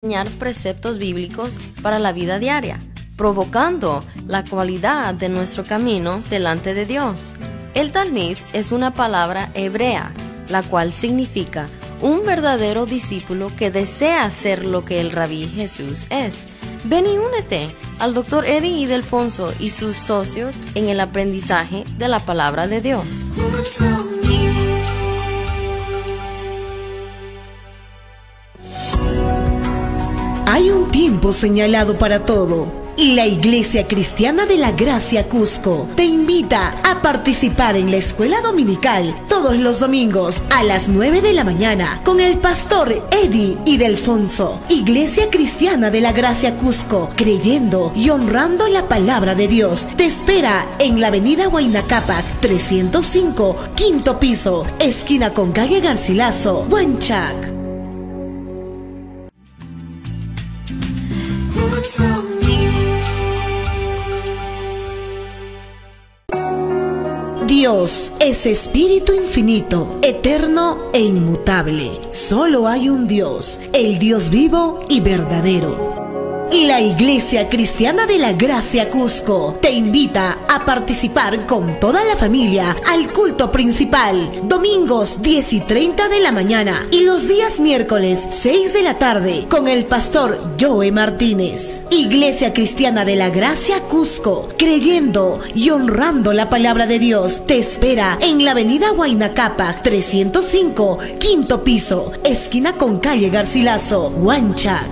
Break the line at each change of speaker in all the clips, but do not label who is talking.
enseñar preceptos bíblicos para la vida diaria, provocando la cualidad de nuestro camino delante de Dios. El Talmid es una palabra hebrea, la cual significa un verdadero discípulo que desea ser lo que el Rabí Jesús es. Ven y únete al Dr. Eddie Ildefonso y sus socios en el aprendizaje de la palabra de Dios.
Hay un tiempo señalado para todo y la Iglesia Cristiana de la Gracia Cusco te invita a participar en la escuela dominical todos los domingos a las 9 de la mañana con el pastor Eddie Ildefonso. Iglesia Cristiana de la Gracia Cusco, creyendo y honrando la palabra de Dios, te espera en la avenida Huayna Cápac 305, quinto piso, esquina con calle Garcilaso, Huanchac. Dios es espíritu infinito, eterno e inmutable. Solo hay un Dios, el Dios vivo y verdadero. La Iglesia Cristiana de la Gracia Cusco te invita a participar con toda la familia al culto principal, domingos 10 y 30 de la mañana y los días miércoles 6 de la tarde con el pastor Joe Martínez. Iglesia Cristiana de la Gracia Cusco, creyendo y honrando la palabra de Dios, te espera en la avenida Huayna Cápac 305, quinto piso, esquina con calle Garcilaso, Huanchac.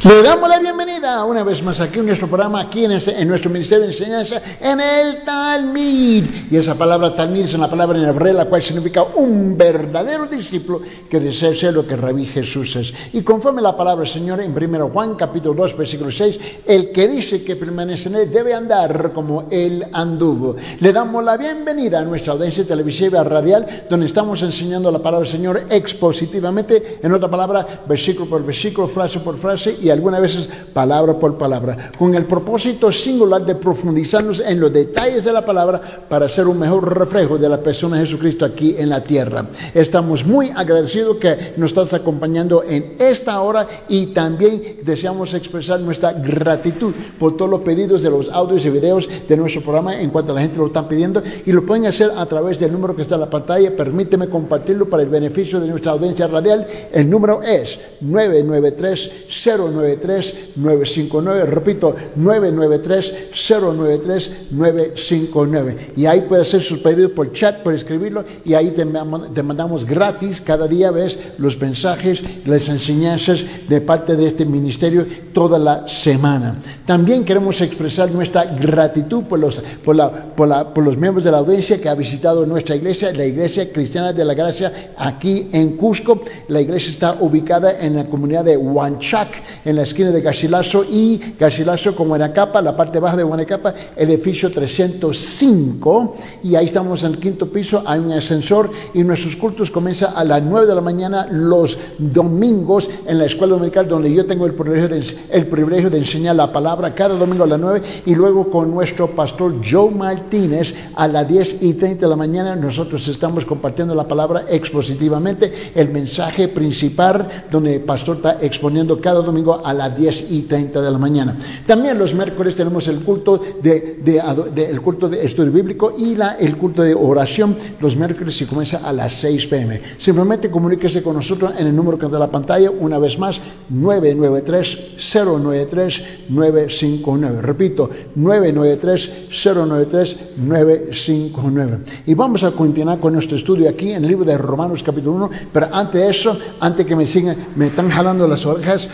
Le damos la bienvenida una vez más aquí en nuestro programa, aquí en nuestro Ministerio de Enseñanza, en el Talmid. Y esa palabra Talmid es una palabra en hebreo, la cual significa un verdadero discípulo que desea ser lo que el Rabí Jesús es. Y conforme la palabra del Señor en 1 Juan capítulo 2 versículo 6, el que dice que permanece en él debe andar como él anduvo. Le damos la bienvenida a nuestra audiencia televisiva radial, donde estamos enseñando la palabra del Señor expositivamente, en otra palabra, versículo por versículo, frase por frase y algunas veces palabra por palabra, con el propósito singular de profundizarnos en los detalles de la palabra para ser un mejor reflejo de la persona de Jesucristo aquí en la tierra. Estamos muy agradecidos que nos estás acompañando en esta hora y también deseamos expresar nuestra gratitud por todos los pedidos de los audios y videos de nuestro programa en cuanto a la gente lo están pidiendo, y lo pueden hacer a través del número que está en la pantalla. Permíteme compartirlo para el beneficio de nuestra audiencia radial. El número es 993-093-959, repito, 993-093-959, y ahí puede hacer sus pedidos por chat, por escribirlo, y ahí te mandamos gratis cada día, ves, los mensajes, las enseñanzas de parte de este ministerio toda la semana. También queremos expresar nuestra gratitud por los miembros de la audiencia que ha visitado nuestra iglesia, la Iglesia Cristiana de la Gracia aquí en Cusco. La iglesia está ubicada en la comunidad de Huanchac, en la esquina de Garcilaso y Garcilaso con Huanacapa, la parte baja de Huanacapa, el edificio 305, y ahí estamos en el quinto piso. Hay un ascensor y nuestros cultos comienzan a las 9 de la mañana los domingos en la escuela dominical, donde yo tengo el privilegio de enseñar la palabra cada domingo a las 9, y luego con nuestro pastor Joe Martínez a las 10 y 30 de la mañana nosotros estamos compartiendo la palabra expositivamente, el mensaje principal, donde el pastor está exponiendo cada domingo a las 10 y 30 de la mañana. También los miércoles tenemos el culto el culto de estudio bíblico y el culto de oración. Los miércoles se comienza a las 6 p.m. Simplemente comuníquese con nosotros en el número que está en la pantalla, una vez más, 993-093-959. Repito, 993-093-959. Y vamos a continuar con nuestro estudio aquí en el libro de Romanos capítulo 1, pero antes de eso, antes que me sigan, me están jalando las orejas,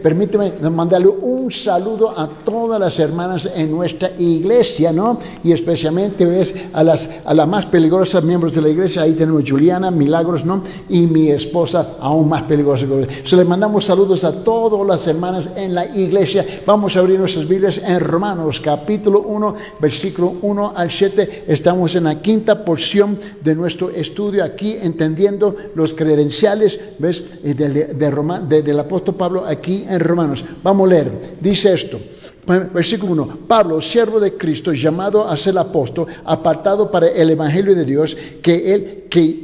permíteme mandarle un saludo a todas las hermanas en nuestra iglesia, ¿no? Y especialmente, ¿ves?, a las más peligrosas miembros de la iglesia. Ahí tenemos Juliana, Milagros, ¿no? Y mi esposa, aún más peligrosa. Le mandamos saludos a todas las hermanas en la iglesia. Vamos a abrir nuestras Biblias en Romanos capítulo 1, versículo 1 al 7. Estamos en la quinta porción de nuestro estudio aquí, entendiendo los credenciales, ¿ves?, del apóstol Pablo aquí en Romanos. Vamos a leer. Dice esto: Versículo 1. Pablo, siervo de Cristo, llamado a ser apóstol, apartado para el evangelio de Dios, que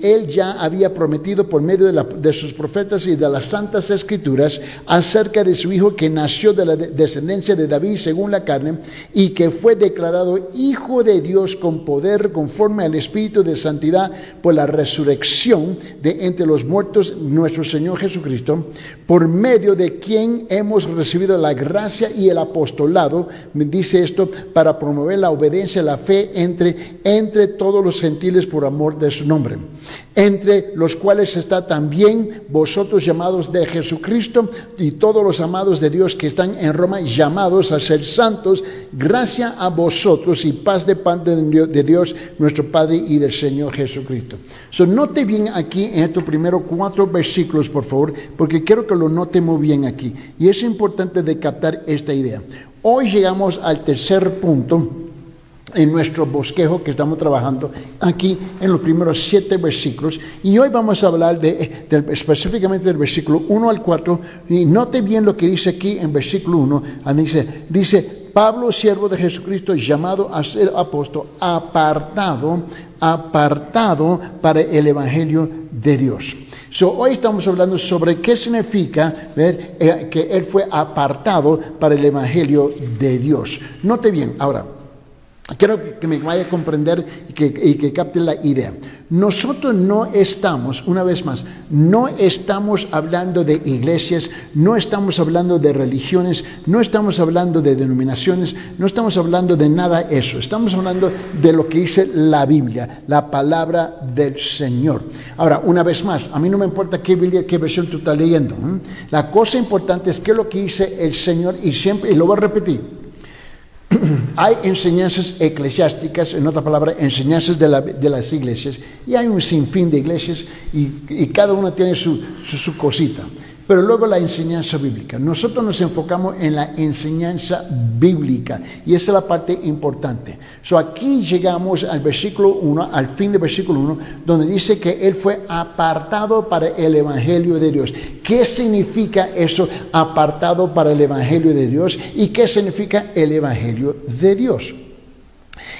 él ya había prometido por medio de sus profetas y de las santas escrituras, acerca de su hijo que nació de la descendencia de David según la carne, y que fue declarado hijo de Dios con poder, conforme al Espíritu de santidad, por la resurrección de entre los muertos, nuestro Señor Jesucristo, por medio de quien hemos recibido la gracia y el apostolado. Me dice esto para promover la obediencia y la fe entre todos los gentiles por amor de su nombre, entre los cuales está también vosotros, llamados de Jesucristo, y todos los amados de Dios que están en Roma, llamados a ser santos. Gracia a vosotros y paz de parte de Dios nuestro Padre y del Señor Jesucristo. Note bien aquí en estos primeros 4 versículos, por favor, porque quiero que lo note muy bien aquí, y es importante de captar esta idea. Hoy llegamos al tercer punto en nuestro bosquejo que estamos trabajando aquí en los primeros 7 versículos, y hoy vamos a hablar específicamente del versículo 1 al 4, y note bien lo que dice aquí en versículo 1, dice Pablo, siervo de Jesucristo, llamado a ser apóstol, apartado para el evangelio de Dios. Hoy estamos hablando sobre qué significa que él fue apartado para el evangelio de Dios. Note bien, ahora, quiero que me vaya a comprender y que capte la idea. Nosotros no estamos, una vez más, no estamos hablando de iglesias, no estamos hablando de religiones, no estamos hablando de denominaciones, no estamos hablando de nada de eso. Estamos hablando de lo que dice la Biblia, la palabra del Señor. Ahora, una vez más, a mí no me importa qué Biblia, qué versión tú estás leyendo. La cosa importante es qué es lo que dice el Señor, y siempre, y lo voy a repetir. Hay enseñanzas eclesiásticas, en otra palabra, enseñanzas de las iglesias, y hay un sinfín de iglesias, y cada una tiene su cosita. Pero luego la enseñanza bíblica. Nosotros nos enfocamos en la enseñanza bíblica, y esa es la parte importante. Aquí llegamos al versículo 1, al fin del versículo 1, donde dice que él fue apartado para el evangelio de Dios. ¿Qué significa eso, apartado para el evangelio de Dios? ¿Y qué significa el evangelio de Dios?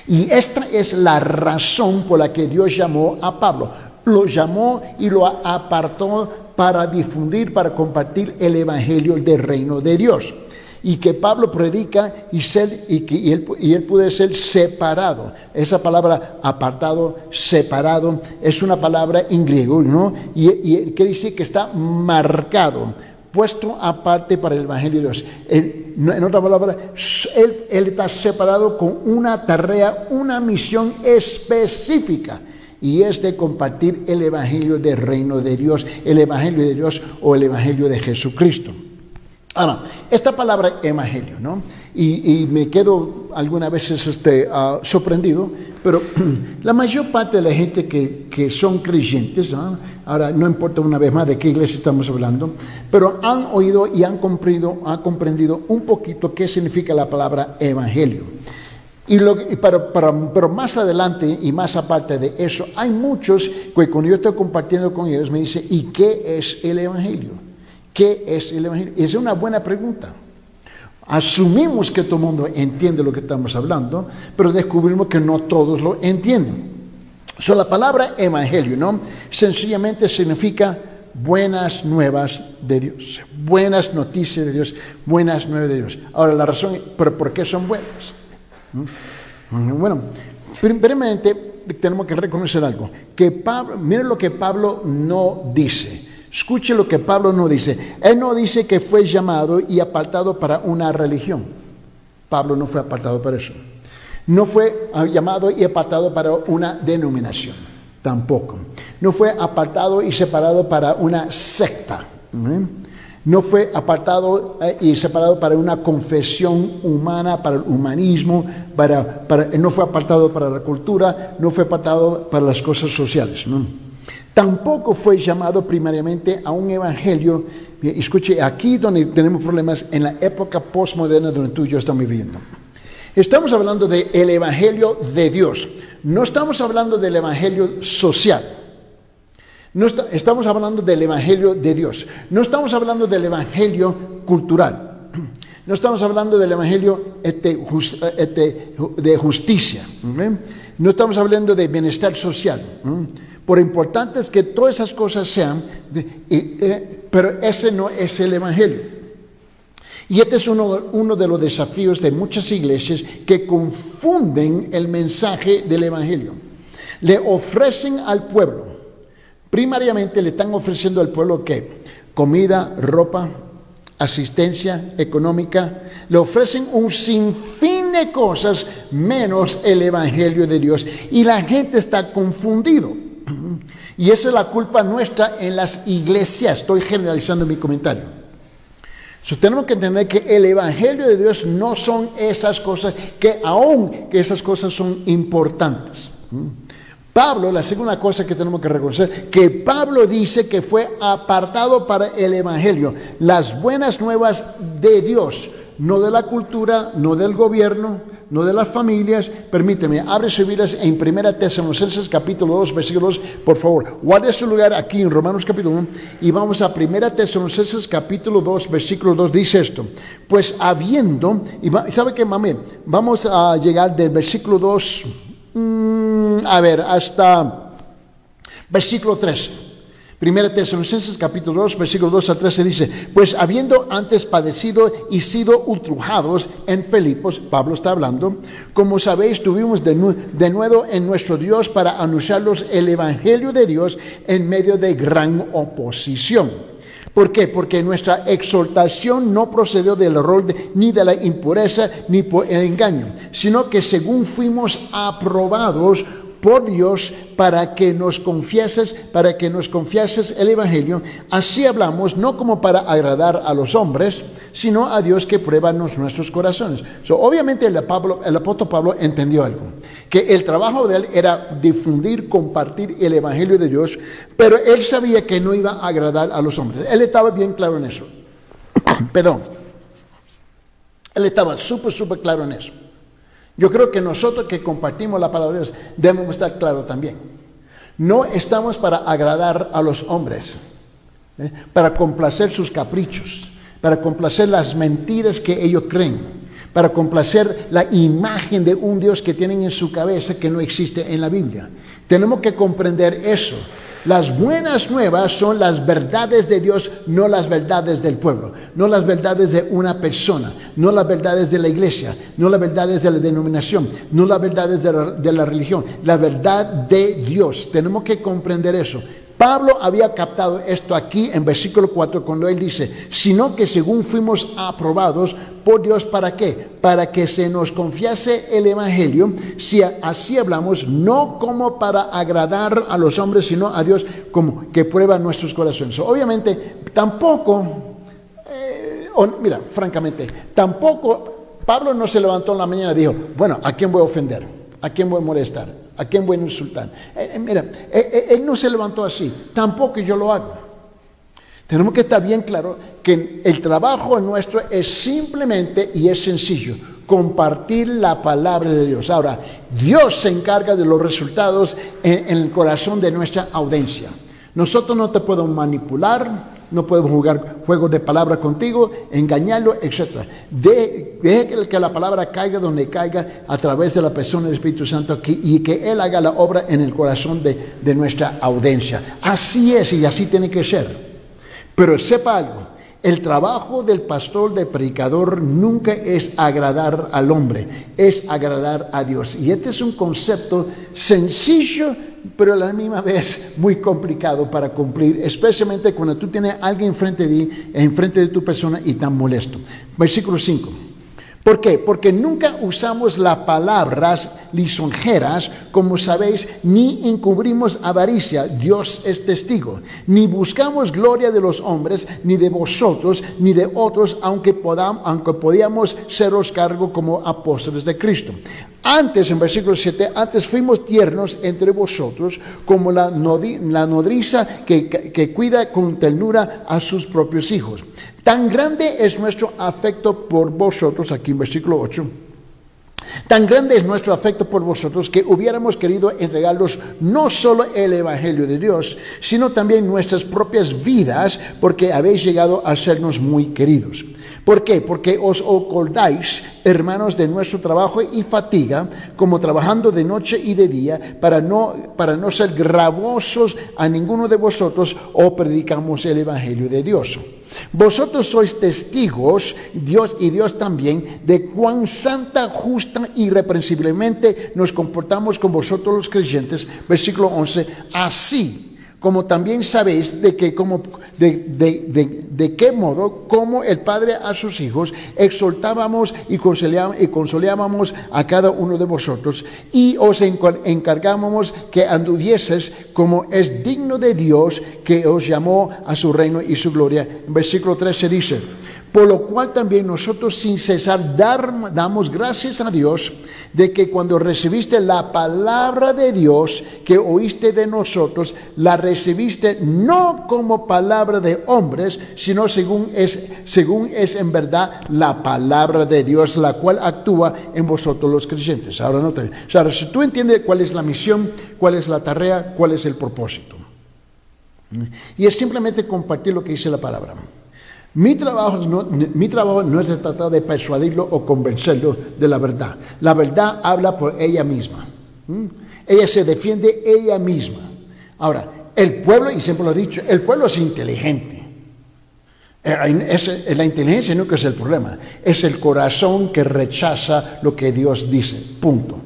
Y esta es la razón por la que Dios llamó a Pablo. Lo llamó y lo apartó para difundir, para compartir el evangelio del reino de Dios. Y que Pablo predica y él puede ser separado. Esa palabra apartado, separado, es una palabra en griego, ¿no? Y quiere decir que está marcado, puesto aparte para el evangelio de Dios. En otra palabra, él está separado con una tarea, una misión específica. Y es de compartir el evangelio del reino de Dios, el evangelio de Dios o el evangelio de Jesucristo. Ahora, esta palabra evangelio, ¿no? Y me quedo algunas veces sorprendido, pero la mayor parte de la gente que son creyentes, ¿no? Ahora no importa una vez más de qué iglesia estamos hablando, pero han oído y han comprendido un poquito qué significa la palabra evangelio. Pero más adelante y más aparte de eso, hay muchos que cuando yo estoy compartiendo con ellos me dicen, ¿y qué es el evangelio? ¿Qué es el evangelio? Es una buena pregunta. Asumimos que todo el mundo entiende lo que estamos hablando, pero descubrimos que no todos lo entienden. La palabra evangelio, ¿no? Sencillamente significa buenas nuevas de Dios, buenas noticias de Dios, buenas nuevas de Dios. Ahora, la razón, ¿pero por qué son buenas? Bueno, primeramente tenemos que reconocer algo, que Pablo, miren lo que Pablo no dice. Escuche lo que Pablo no dice. Él no dice que fue llamado y apartado para una religión. Pablo no fue apartado para eso. No fue llamado y apartado para una denominación, tampoco. No fue apartado y separado para una secta. No fue apartado y separado para una confesión humana, para el humanismo, no fue apartado para la cultura, no fue apartado para las cosas sociales, ¿no? Tampoco fue llamado primariamente a un evangelio. Escuche, aquí donde tenemos problemas en la época postmoderna donde tú y yo estamos viviendo. Estamos hablando del evangelio de Dios. No estamos hablando del evangelio social. No estamos hablando del evangelio de Dios. No estamos hablando del evangelio cultural. No estamos hablando del evangelio de justicia. No estamos hablando de bienestar social. Por importantes que todas esas cosas sean, pero ese no es el evangelio. Y este es uno de los desafíos de muchas iglesias que confunden el mensaje del evangelio. Le ofrecen al pueblo, primariamente le están ofreciendo al pueblo ¿qué? Comida, ropa, asistencia económica. Le ofrecen un sinfín de cosas menos el evangelio de Dios. Y la gente está confundido. Y esa es la culpa nuestra en las iglesias. Estoy generalizando mi comentario. Tenemos que entender que el evangelio de Dios no son esas cosas, que esas cosas son importantes. Pablo, la segunda cosa que tenemos que reconocer, que Pablo dice que fue apartado para el evangelio, las buenas nuevas de Dios, no de la cultura, no del gobierno, no de las familias. Permíteme, abre sus Biblias en 1 Tesalonicenses capítulo 2, versículo 2, por favor. Guarde su lugar aquí en Romanos capítulo 1 y vamos a 1 Tesalonicenses capítulo 2, versículo 2, dice esto. Pues habiendo, ¿sabe qué, mami? Vamos a llegar del versículo 2, hasta versículo 13. 1 Tesalonicenses capítulo 2, versículo 2 a 13 dice, pues habiendo antes padecido y sido ultrajados en Filipos, Pablo está hablando, como sabéis, tuvimos de nuevo en nuestro Dios para anunciarlos el evangelio de Dios en medio de gran oposición. ¿Por qué? Porque nuestra exhortación no procedió del error ni de la impureza ni por el engaño, sino que según fuimos aprobados por Dios para que nos confieses el evangelio, así hablamos, no como para agradar a los hombres, sino a Dios que prueba nuestros corazones. Obviamente el apóstol Pablo entendió algo, que el trabajo de él era difundir, compartir el evangelio de Dios, pero él sabía que no iba a agradar a los hombres. Él estaba bien claro en eso. Perdón. Él estaba súper claro en eso. Yo creo que nosotros que compartimos la palabra de Dios debemos estar claros también. No estamos para agradar a los hombres, para complacer sus caprichos, para complacer las mentiras que ellos creen, para complacer la imagen de un Dios que tienen en su cabeza que no existe en la Biblia. Tenemos que comprender eso. Las buenas nuevas son las verdades de Dios, no las verdades del pueblo, no las verdades de una persona, no las verdades de la iglesia, no las verdades de la denominación, no las verdades de la religión, la verdad de Dios. Tenemos que comprender eso. Pablo había captado esto aquí en versículo 4 cuando él dice, sino que según fuimos aprobados por Dios, ¿para qué? Para que se nos confiase el evangelio, si así hablamos, no como para agradar a los hombres, sino a Dios como que prueba nuestros corazones. Obviamente, tampoco, francamente, tampoco Pablo no se levantó en la mañana y dijo, bueno, ¿a quién voy a ofender? ¿A quién voy a molestar? ¿A quién voy a insultar? Él no se levantó así. Tampoco yo lo hago. Tenemos que estar bien claro que el trabajo nuestro es simplemente y es sencillo, compartir la palabra de Dios. Ahora, Dios se encarga de los resultados en el corazón de nuestra audiencia. Nosotros no te podemos manipular, no podemos jugar juegos de palabra contigo, engañarlo, etc. Deje que la palabra caiga donde caiga a través de la persona del Espíritu Santo y que Él haga la obra en el corazón de nuestra audiencia. Así es y así tiene que ser. Pero sepa algo, el trabajo del pastor, del predicador, nunca es agradar al hombre, es agradar a Dios. Y este es un concepto sencillo, pero a la misma vez muy complicado para cumplir, especialmente cuando tú tienes a alguien enfrente de tu persona y tan molesto. Versículo 5. ¿Por qué? Porque nunca usamos las palabras lisonjeras, como sabéis, ni encubrimos avaricia, Dios es testigo, ni buscamos gloria de los hombres, ni de vosotros, ni de otros, aunque podíamos seros cargo como apóstoles de Cristo. Antes, en versículo 7, antes fuimos tiernos entre vosotros, como la nodriza que cuida con ternura a sus propios hijos. Tan grande es nuestro afecto por vosotros, aquí en versículo 8, Tan grande es nuestro afecto por vosotros que hubiéramos querido entregarlos no solo el Evangelio de Dios, sino también nuestras propias vidas, porque habéis llegado a sernos muy queridos. ¿Por qué? Porque os acordáis, hermanos, de nuestro trabajo y fatiga, como trabajando de noche y de día, para no ser gravosos a ninguno de vosotros, o predicamos el Evangelio de Dios. Vosotros sois testigos, Dios y Dios también, de cuán santa, justa y irreprensiblemente nos comportamos con vosotros los creyentes. Versículo 11, así como también sabéis de qué modo, como el Padre a sus hijos, exhortábamos y consolábamos a cada uno de vosotros, y os encargábamos que anduvieses como es digno de Dios, que os llamó a su reino y su gloria. En versículo 13 dice, por lo cual también nosotros sin cesar damos gracias a Dios de que cuando recibiste la palabra de Dios que oíste de nosotros, la recibiste no como palabra de hombres, sino según es en verdad la palabra de Dios, la cual actúa en vosotros los creyentes. Ahora no te... Ahora, si tú entiendes cuál es la misión, cuál es la tarea, cuál es el propósito. Y es simplemente compartir lo que dice la palabra. Mi trabajo no es tratar de persuadirlo o convencerlo de la verdad. La verdad habla por ella misma. Ella se defiende ella misma. Ahora, el pueblo, y siempre lo he dicho, el pueblo es inteligente. La inteligencia nunca es el problema. Es el corazón que rechaza lo que Dios dice. Punto.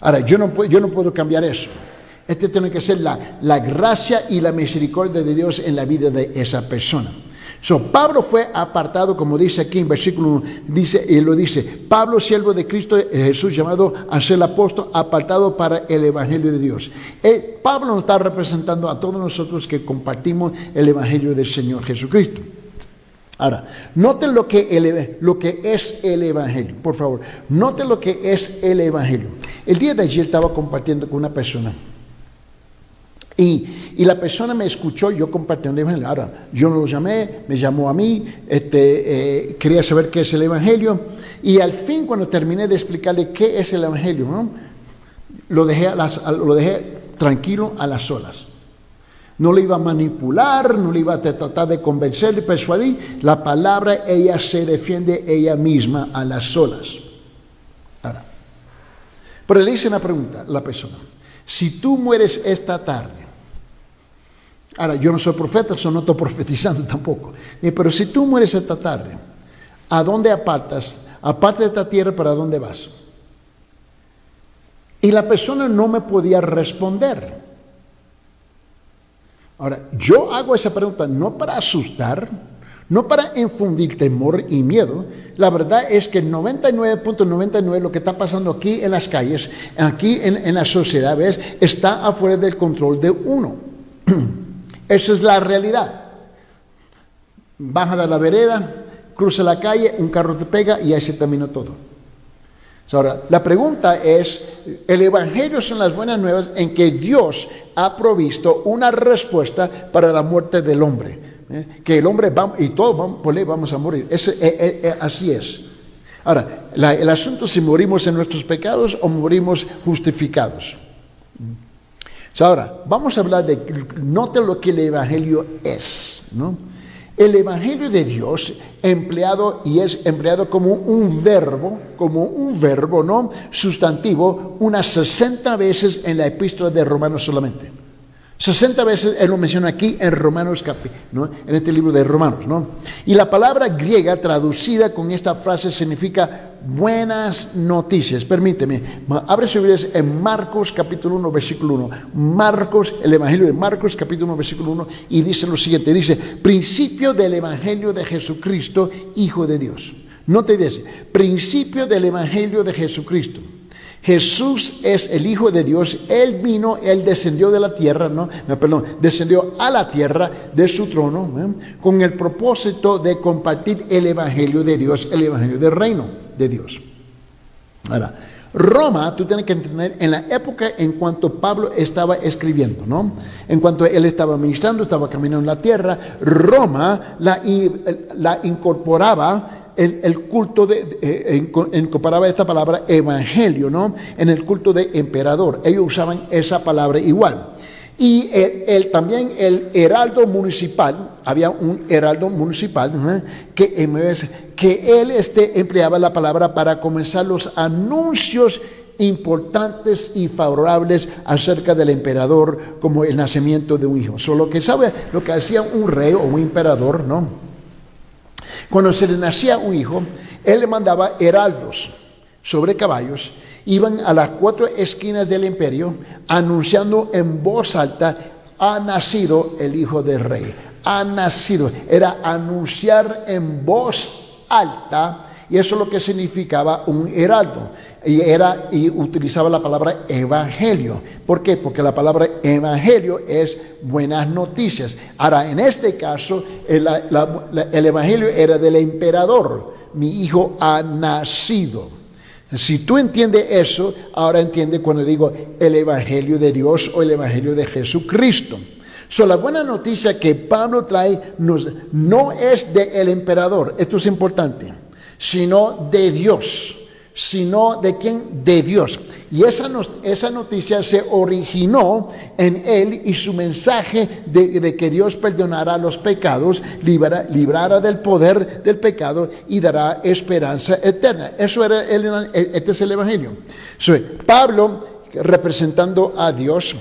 Ahora, yo no puedo cambiar eso. Tiene que ser la gracia y la misericordia de Dios en la vida de esa persona. Pablo fue apartado, como dice aquí en versículo 1, dice, Pablo, siervo de Cristo Jesús, llamado a ser el apóstol, apartado para el Evangelio de Dios. Pablo nos está representando a todos nosotros que compartimos el Evangelio del Señor Jesucristo. Ahora, noten lo que es el Evangelio, por favor. Noten lo que es el Evangelio. El día de ayer estaba compartiendo con una persona. Y la persona me escuchó, yo compartí un evangelio. Ahora, yo no lo llamé, me llamó a mí, quería saber qué es el evangelio. Y al fin, cuando terminé de explicarle qué es el evangelio, ¿no? lo dejé tranquilo a las solas. No le iba a manipular, no le iba a tratar de convencer, de persuadir. La palabra, ella se defiende ella misma a las solas. Ahora, pero le hice una pregunta a la persona. Si tú mueres esta tarde, ahora yo no soy profeta, no estoy profetizando tampoco, pero si tú mueres esta tarde, ¿a dónde apartas? Aparte de esta tierra, ¿para dónde vas? Y la persona no me podía responder. Ahora, yo hago esa pregunta no para asustar, no para infundir temor y miedo. La verdad es que 99.99 lo que está pasando aquí en las calles, aquí en la sociedad, ¿ves? Está afuera del control de uno. Esa es la realidad. Baja de la vereda, cruza la calle, un carro te pega y ahí se terminó todo. Ahora, la pregunta es, el Evangelio son las buenas nuevas en que Dios ha provisto una respuesta para la muerte del hombre. Que el hombre va, y todos por ley vamos a morir. Así es. Ahora, el asunto es si morimos en nuestros pecados o morimos justificados. Ahora, vamos a hablar noten lo que el Evangelio es, ¿no? El Evangelio de Dios es empleado como un verbo, ¿no? Sustantivo, unas 60 veces en la epístola de Romanos solamente. 60 veces él lo menciona aquí en Romanos, ¿no? En este libro de Romanos, ¿no? Y la palabra griega traducida con esta frase significa buenas noticias. Permíteme, abre su Biblia en Marcos capítulo 1, versículo 1. Marcos, el Evangelio de Marcos capítulo 1, versículo 1, y dice lo siguiente, dice, principio del Evangelio de Jesucristo, Hijo de Dios. No te dice, principio del Evangelio de Jesucristo. Jesús es el Hijo de Dios. Él vino, Él descendió de la tierra, descendió a la tierra de su trono, con el propósito de compartir el Evangelio de Dios, el Evangelio del reino de Dios. Ahora, Roma, tú tienes que entender, en la época en cuanto Pablo estaba escribiendo, ¿no? En cuanto él estaba ministrando, estaba caminando en la tierra, Roma la incorporaba el culto comparaba esta palabra evangelio, ¿no? En el culto de emperador. Ellos usaban esa palabra igual. Y también el heraldo municipal, había un heraldo municipal, ¿no? que él empleaba la palabra para comenzar los anuncios importantes y favorables acerca del emperador, como el nacimiento de un hijo. Solo que sabe lo que hacía un rey o un emperador, ¿no? Cuando se le nacía un hijo, él le mandaba heraldos sobre caballos, iban a las 4 esquinas del imperio anunciando en voz alta: ha nacido el hijo del rey, ha nacido. Era anunciar en voz alta. Y eso es lo que significaba un heraldo. Y utilizaba la palabra evangelio. ¿Por qué? Porque la palabra evangelio es buenas noticias. Ahora, en este caso, el evangelio era del emperador. Mi hijo ha nacido. Si tú entiendes eso, ahora entiende cuando digo el evangelio de Dios o el evangelio de Jesucristo. La buena noticia que Pablo trae no es del emperador. Esto es importante. Sino de Dios. ¿Sino de quién? De Dios. Y esa noticia se originó en él y su mensaje de que Dios perdonará los pecados, librará del poder del pecado y dará esperanza eterna. Eso era este es el evangelio. Pablo, representando a Dios,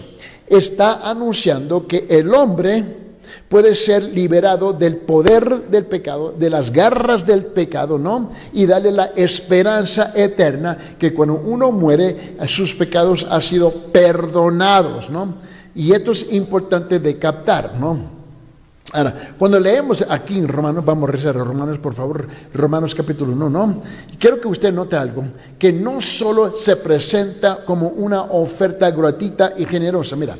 está anunciando que el hombre puede ser liberado del poder del pecado, de las garras del pecado, ¿no? Y darle la esperanza eterna, que cuando uno muere, sus pecados han sido perdonados, ¿no? Y esto es importante de captar, ¿no? Ahora, cuando leemos aquí en Romanos, vamos a rezar a Romanos, por favor, Romanos capítulo 1, ¿no? Quiero que usted note algo, que no solo se presenta como una oferta gratuita y generosa. Mira,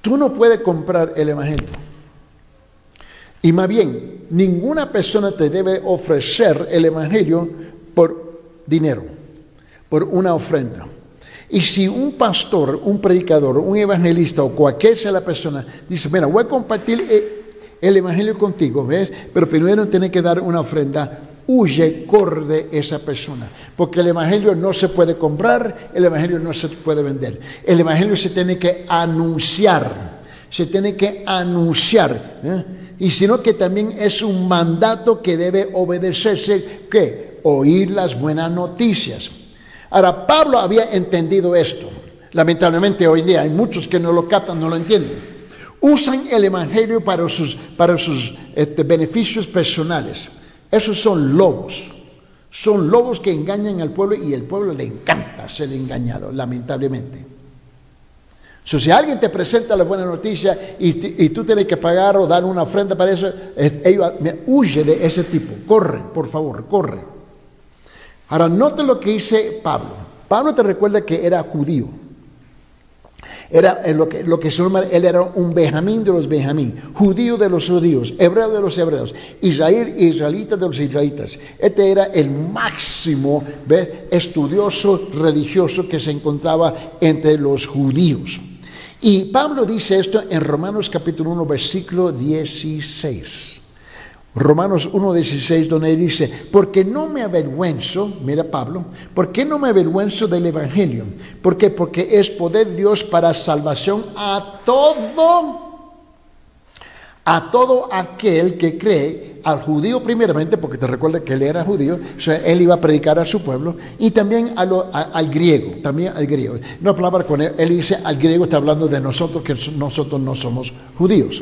tú no puedes comprar el evangelio. Y más bien, ninguna persona te debe ofrecer el evangelio por dinero, por una ofrenda. Y si un pastor, un predicador, un evangelista o cualquier sea la persona dice: mira, voy a compartir el evangelio contigo, ¿ves? Pero primero tiene que dar una ofrenda. Huye, corre de esa persona, porque el evangelio no se puede comprar, el evangelio no se puede vender. El evangelio se tiene que anunciar, y sino que también es un mandato que debe obedecerse, ¿qué? Oír las buenas noticias. Ahora, Pablo había entendido esto. Lamentablemente hoy día hay muchos que no lo captan, no lo entienden. Usan el evangelio para sus beneficios personales. Esos son lobos. Son lobos que engañan al pueblo y al pueblo le encanta ser engañado, lamentablemente. Si alguien te presenta la buena noticia y tú tienes que pagar o dar una ofrenda para eso, huye de ese tipo. Corre, por favor, corre. Ahora, note lo que dice Pablo. Pablo te recuerda que era judío. Era lo que se llama, él era un benjamín de los benjamín, judío de los judíos, hebreo de los hebreos, israelita de los israelitas. Este era el máximo, ¿ves?, estudioso religioso que se encontraba entre los judíos. Y Pablo dice esto en Romanos capítulo 1, versículo 16. Romanos 1:16, donde dice: porque no me avergüenzo, mira Pablo, ¿por qué no me avergüenzo del evangelio? ¿Por qué? Porque es poder de Dios para salvación a todo aquel que cree, al judío primeramente, porque te recuerda que él era judío, o sea, él iba a predicar a su pueblo, y también al griego, Una palabra con él dice al griego, está hablando de nosotros, que nosotros no somos judíos.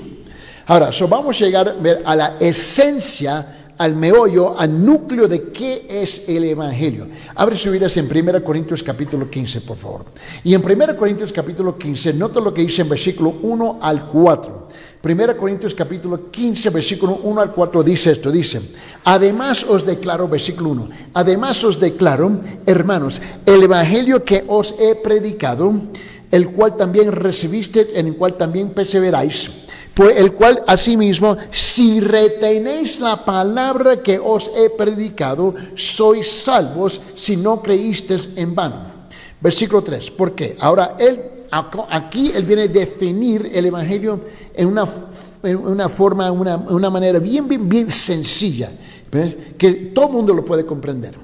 Ahora, vamos a llegar a ver a la esencia, al meollo, al núcleo de qué es el evangelio. Abre sus Biblias en 1 Corintios capítulo 15, por favor. Y en 1 Corintios capítulo 15, nota lo que dice en versículo 1 al 4. 1 Corintios capítulo 15, versículo 1 al 4 dice esto, dice: además os declaro, versículo 1, además os declaro, hermanos, el evangelio que os he predicado, el cual también recibisteis, en el cual también perseveráis, por el cual asimismo, si retenéis la palabra que os he predicado, sois salvos si no creísteis en vano. Versículo 3, ¿por qué? Ahora, aquí él viene a definir el evangelio en una forma, una manera bien sencilla. ¿ves? Que todo el mundo lo puede comprender.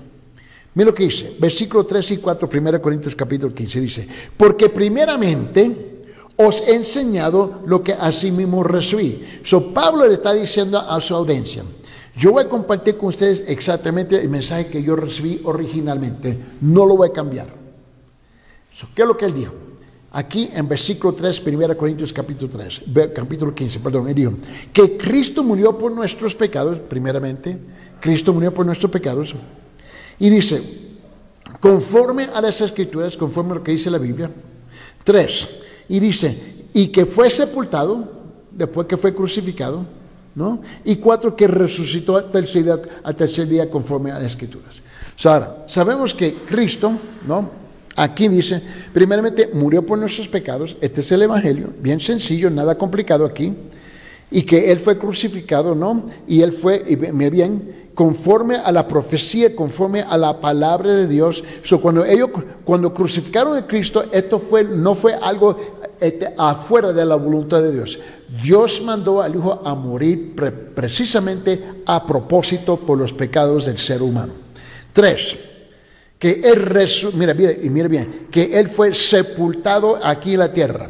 Mira lo que dice, versículo 3 y 4, 1 Corintios capítulo 15, dice, porque primeramente os he enseñado lo que asimismo recibí. Pablo le está diciendo a su audiencia, yo voy a compartir con ustedes exactamente el mensaje que yo recibí originalmente, no lo voy a cambiar. ¿Qué es lo que él dijo? Aquí en versículo 3, 1 Corintios capítulo 15, él dijo, que Cristo murió por nuestros pecados, primeramente, Cristo murió por nuestros pecados, y dice, conforme a las Escrituras, conforme a lo que dice la Biblia. 3, y dice, y que fue sepultado, después que fue crucificado, ¿no? Y 4, que resucitó al tercer día conforme a las Escrituras. Ahora, sabemos que Cristo, ¿no? Aquí dice, primeramente murió por nuestros pecados, este es el Evangelio, bien sencillo, nada complicado aquí, y que Él fue crucificado, ¿no? Y Él fue, y bien, conforme a la profecía, conforme a la palabra de Dios. Cuando crucificaron a Cristo, esto no fue algo afuera de la voluntad de Dios. Dios mandó al Hijo a morir precisamente a propósito por los pecados del ser humano. 3, que Él mira bien, que Él fue sepultado aquí en la tierra,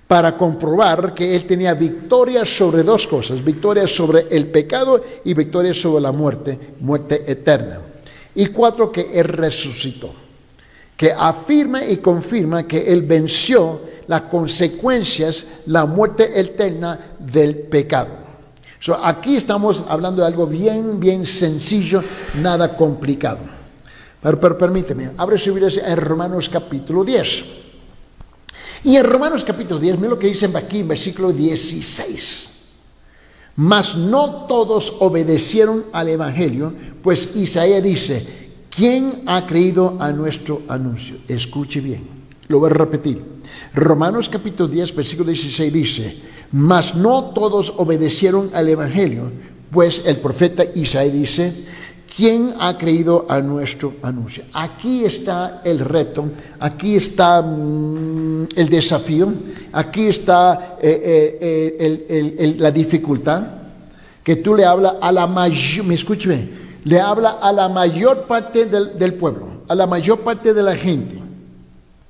para comprobar que Él tenía victoria sobre dos cosas, victoria sobre el pecado y victoria sobre la muerte eterna. Y 4, que Él resucitó, que afirma y confirma que Él venció las consecuencias, la muerte eterna del pecado. Aquí estamos hablando de algo bien sencillo, nada complicado. Pero permíteme, abre su Biblia en Romanos capítulo 10. Y en Romanos capítulo 10, mira lo que dice aquí en versículo 16. Mas no todos obedecieron al Evangelio, pues Isaías dice, ¿quién ha creído a nuestro anuncio? Escuche bien, lo voy a repetir. Romanos capítulo 10, versículo 16 dice, mas no todos obedecieron al Evangelio, pues el profeta Isaías dice, ¿quién ha creído a nuestro anuncio? Aquí está el reto, aquí está el desafío, aquí está la dificultad, que tú le hablas a la mayor, escúcheme, le habla a la mayor parte del pueblo, a la mayor parte de la gente.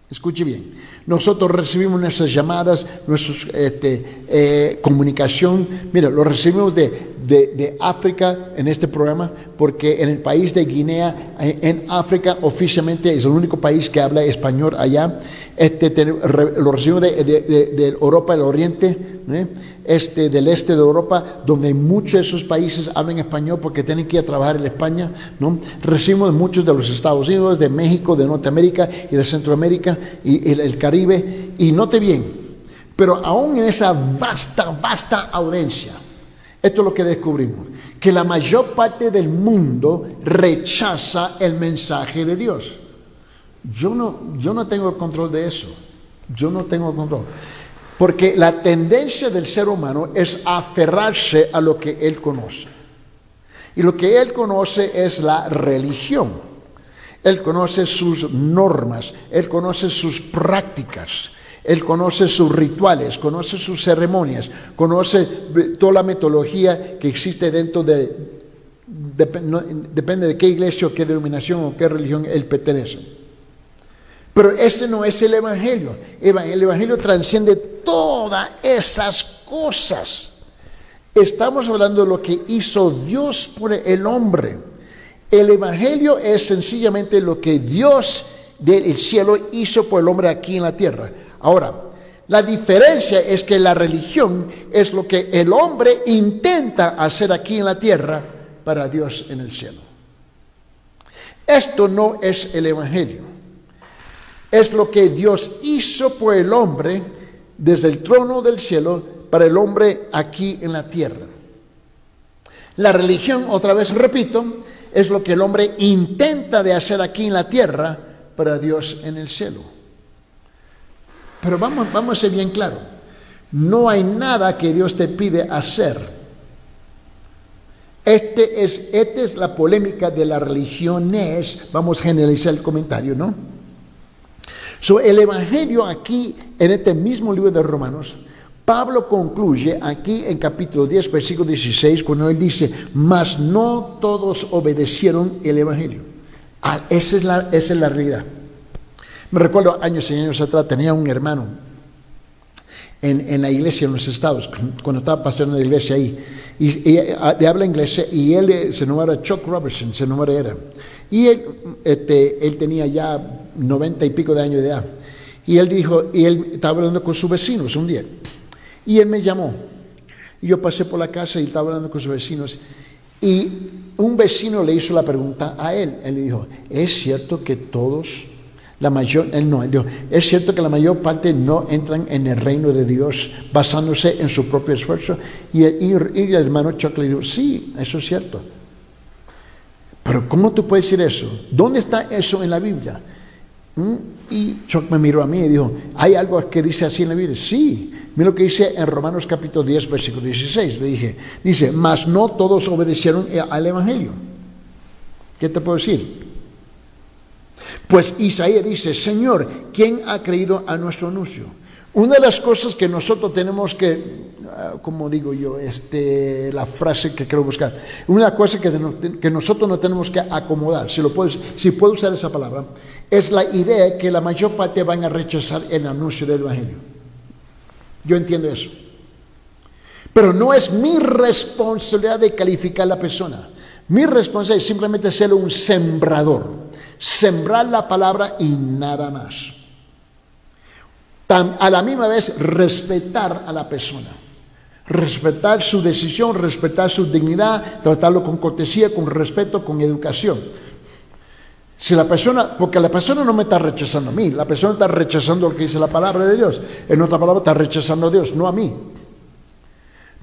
Escuche bien, nosotros recibimos nuestras llamadas, nuestra comunicación, mira, lo recibimos de África en este programa, porque en el país de Guinea, en África, oficialmente es el único país que habla español allá. Lo recibimos de Europa del Oriente, del este de Europa, donde muchos de esos países hablan español porque tienen que ir a trabajar en España, ¿no? Recibimos muchos de los Estados Unidos, de México, de Norteamérica y de Centroamérica y el Caribe. Y note bien, pero aún en esa vasta audiencia, esto es lo que descubrimos, que la mayor parte del mundo rechaza el mensaje de Dios. Yo no tengo el control de eso. Yo no tengo el control. Porque la tendencia del ser humano es aferrarse a lo que él conoce. Y lo que él conoce es la religión. Él conoce sus normas, él conoce sus prácticas, él conoce sus rituales, conoce sus ceremonias, conoce toda la metodología que existe dentro depende de qué iglesia o qué denominación o qué religión él pertenece. Pero ese no es el Evangelio. El Evangelio trasciende todas esas cosas. Estamos hablando de lo que hizo Dios por el hombre. El Evangelio es sencillamente lo que Dios del cielo hizo por el hombre aquí en la tierra. Ahora, la diferencia es que la religión es lo que el hombre intenta hacer aquí en la tierra para Dios en el cielo. Esto no es el Evangelio. Es lo que Dios hizo por el hombre desde el trono del cielo para el hombre aquí en la tierra. La religión, otra vez repito, es lo que el hombre intenta de hacer aquí en la tierra para Dios en el cielo. Pero vamos a ser bien claros. No hay nada que Dios te pide hacer. Esta es la polémica de las religiones. Vamos a generalizar el comentario, ¿no? El Evangelio aquí, en este mismo libro de Romanos, Pablo concluye aquí en capítulo 10, versículo 16, cuando él dice, mas no todos obedecieron el evangelio. Esa es la realidad. Me recuerdo años y años atrás, tenía un hermano en la iglesia en los Estados, cuando estaba pastoreando la iglesia ahí, y de habla inglesa, y él se nombraba Chuck Robertson, se nombraba era. Y él tenía ya 90 y pico de años de edad. Y él dijo, y él estaba hablando con sus vecinos un día. Y él me llamó. Y yo pasé por la casa y estaba hablando con sus vecinos. Y un vecino le hizo la pregunta a él. Él le dijo, ¿es cierto que todos, es cierto que la mayor parte no entran en el reino de Dios basándose en su propio esfuerzo? Y el hermano Chuck le dijo, sí, eso es cierto. Pero ¿cómo tú puedes decir eso? ¿Dónde está eso en la Biblia? Y Chuck me miró a mí y dijo, ¿hay algo que dice así en la Biblia? Sí, mira lo que dice en Romanos capítulo 10, versículo 16. Le dije, dice, mas no todos obedecieron al evangelio. ¿Qué te puedo decir? Pues Isaías dice, Señor, ¿quién ha creído a nuestro anuncio? Una de las cosas que nosotros tenemos que, como digo yo, la frase que quiero buscar, una cosa que nosotros no tenemos que acomodar, si puedo usar esa palabra, es la idea que la mayor parte van a rechazar el anuncio del evangelio. Yo entiendo eso. Pero no es mi responsabilidad de calificar a la persona. Mi responsabilidad es simplemente ser un sembrador. Sembrar la palabra y nada más. A la misma vez respetar a la persona, respetar su decisión, respetar su dignidad, tratarlo con cortesía, con respeto, con educación. Porque la persona no me está rechazando a mí, la persona está rechazando lo que dice la palabra de Dios. En otra palabra, está rechazando a Dios, no a mí.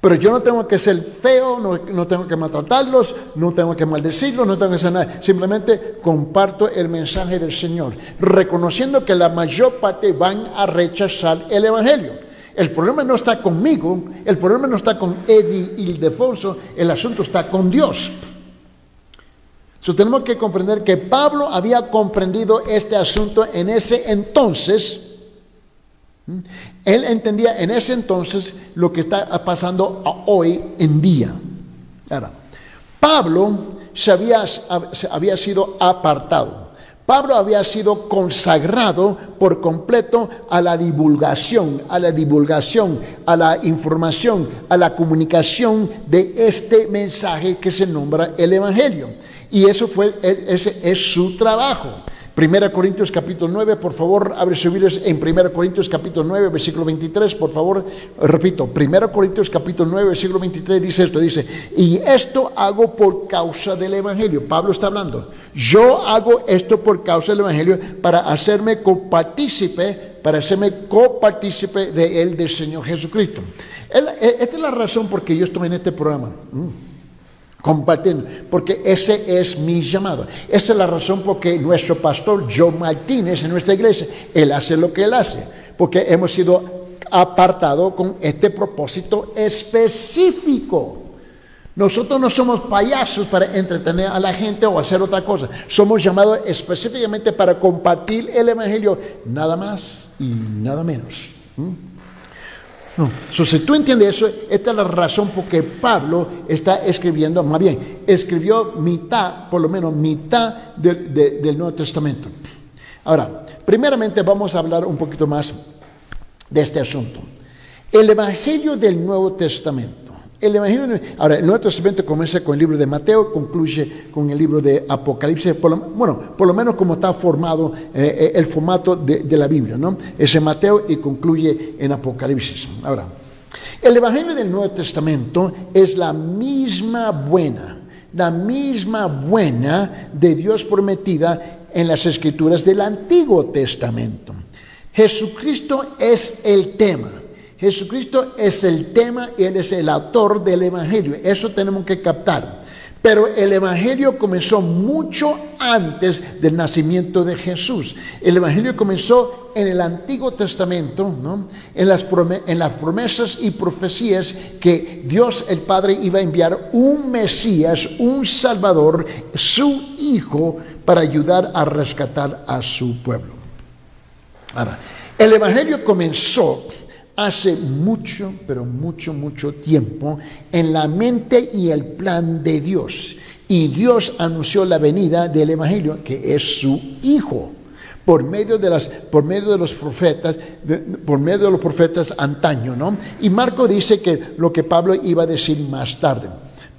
Pero yo no tengo que ser feo, no tengo que maltratarlos, no tengo que maldecirlos, no tengo que hacer nada. Simplemente comparto el mensaje del Señor, reconociendo que la mayor parte van a rechazar el evangelio. El problema no está conmigo, el problema no está con Eddie y Ildefonso, el asunto está con Dios. Tenemos que comprender que Pablo había comprendido este asunto en ese entonces. Él entendía en ese entonces lo que está pasando hoy en día. Ahora, Pablo había sido apartado. Pablo había sido consagrado por completo a la divulgación, a la información, a la comunicación de este mensaje que se nombra el Evangelio. Y ese es su trabajo. 1 Corintios capítulo 9, por favor, abre sus Biblias en 1 Corintios capítulo 9, versículo 23, por favor, repito, 1 Corintios capítulo 9, versículo 23 dice esto, dice, y esto hago por causa del Evangelio. Pablo está hablando, yo hago esto por causa del Evangelio para hacerme copartícipe de él, del Señor Jesucristo. Esta es la razón por que yo estoy en este programa. Compartiendo, porque ese es mi llamado. Esa es la razón por que nuestro pastor Joe Martínez en nuestra iglesia, él hace lo que él hace, porque hemos sido apartados con este propósito específico. Nosotros no somos payasos para entretener a la gente o hacer otra cosa. Somos llamados específicamente para compartir el evangelio, nada más y nada menos. Si tú entiendes eso, esta es la razón por que Pablo está escribiendo, más bien, escribió por lo menos mitad del Nuevo Testamento. Ahora, primeramente vamos a hablar un poquito más de este asunto. El Evangelio del Nuevo Testamento. Ahora, el Nuevo Testamento comienza con el libro de Mateo, concluye con el libro de Apocalipsis, por lo menos como está formado el formato de la Biblia, ¿no? Es en Mateo y concluye en Apocalipsis. Ahora, el Evangelio del Nuevo Testamento es la misma buena de Dios prometida en las Escrituras del Antiguo Testamento. Jesucristo es el tema. Jesucristo es el tema y Él es el autor del Evangelio. Eso tenemos que captar. Pero el Evangelio comenzó mucho antes del nacimiento de Jesús. El Evangelio comenzó en el Antiguo Testamento, ¿no? en las promesas y profecías que Dios el Padre iba a enviar un Mesías, un Salvador, su Hijo, para ayudar a rescatar a su pueblo. Ahora, el Evangelio comenzó hace mucho, pero mucho, mucho tiempo en la mente y el plan de Dios. Y Dios anunció la venida del Evangelio, que es su Hijo, por medio de los profetas antaño, ¿no? Y Marco dice que lo que Pablo iba a decir más tarde.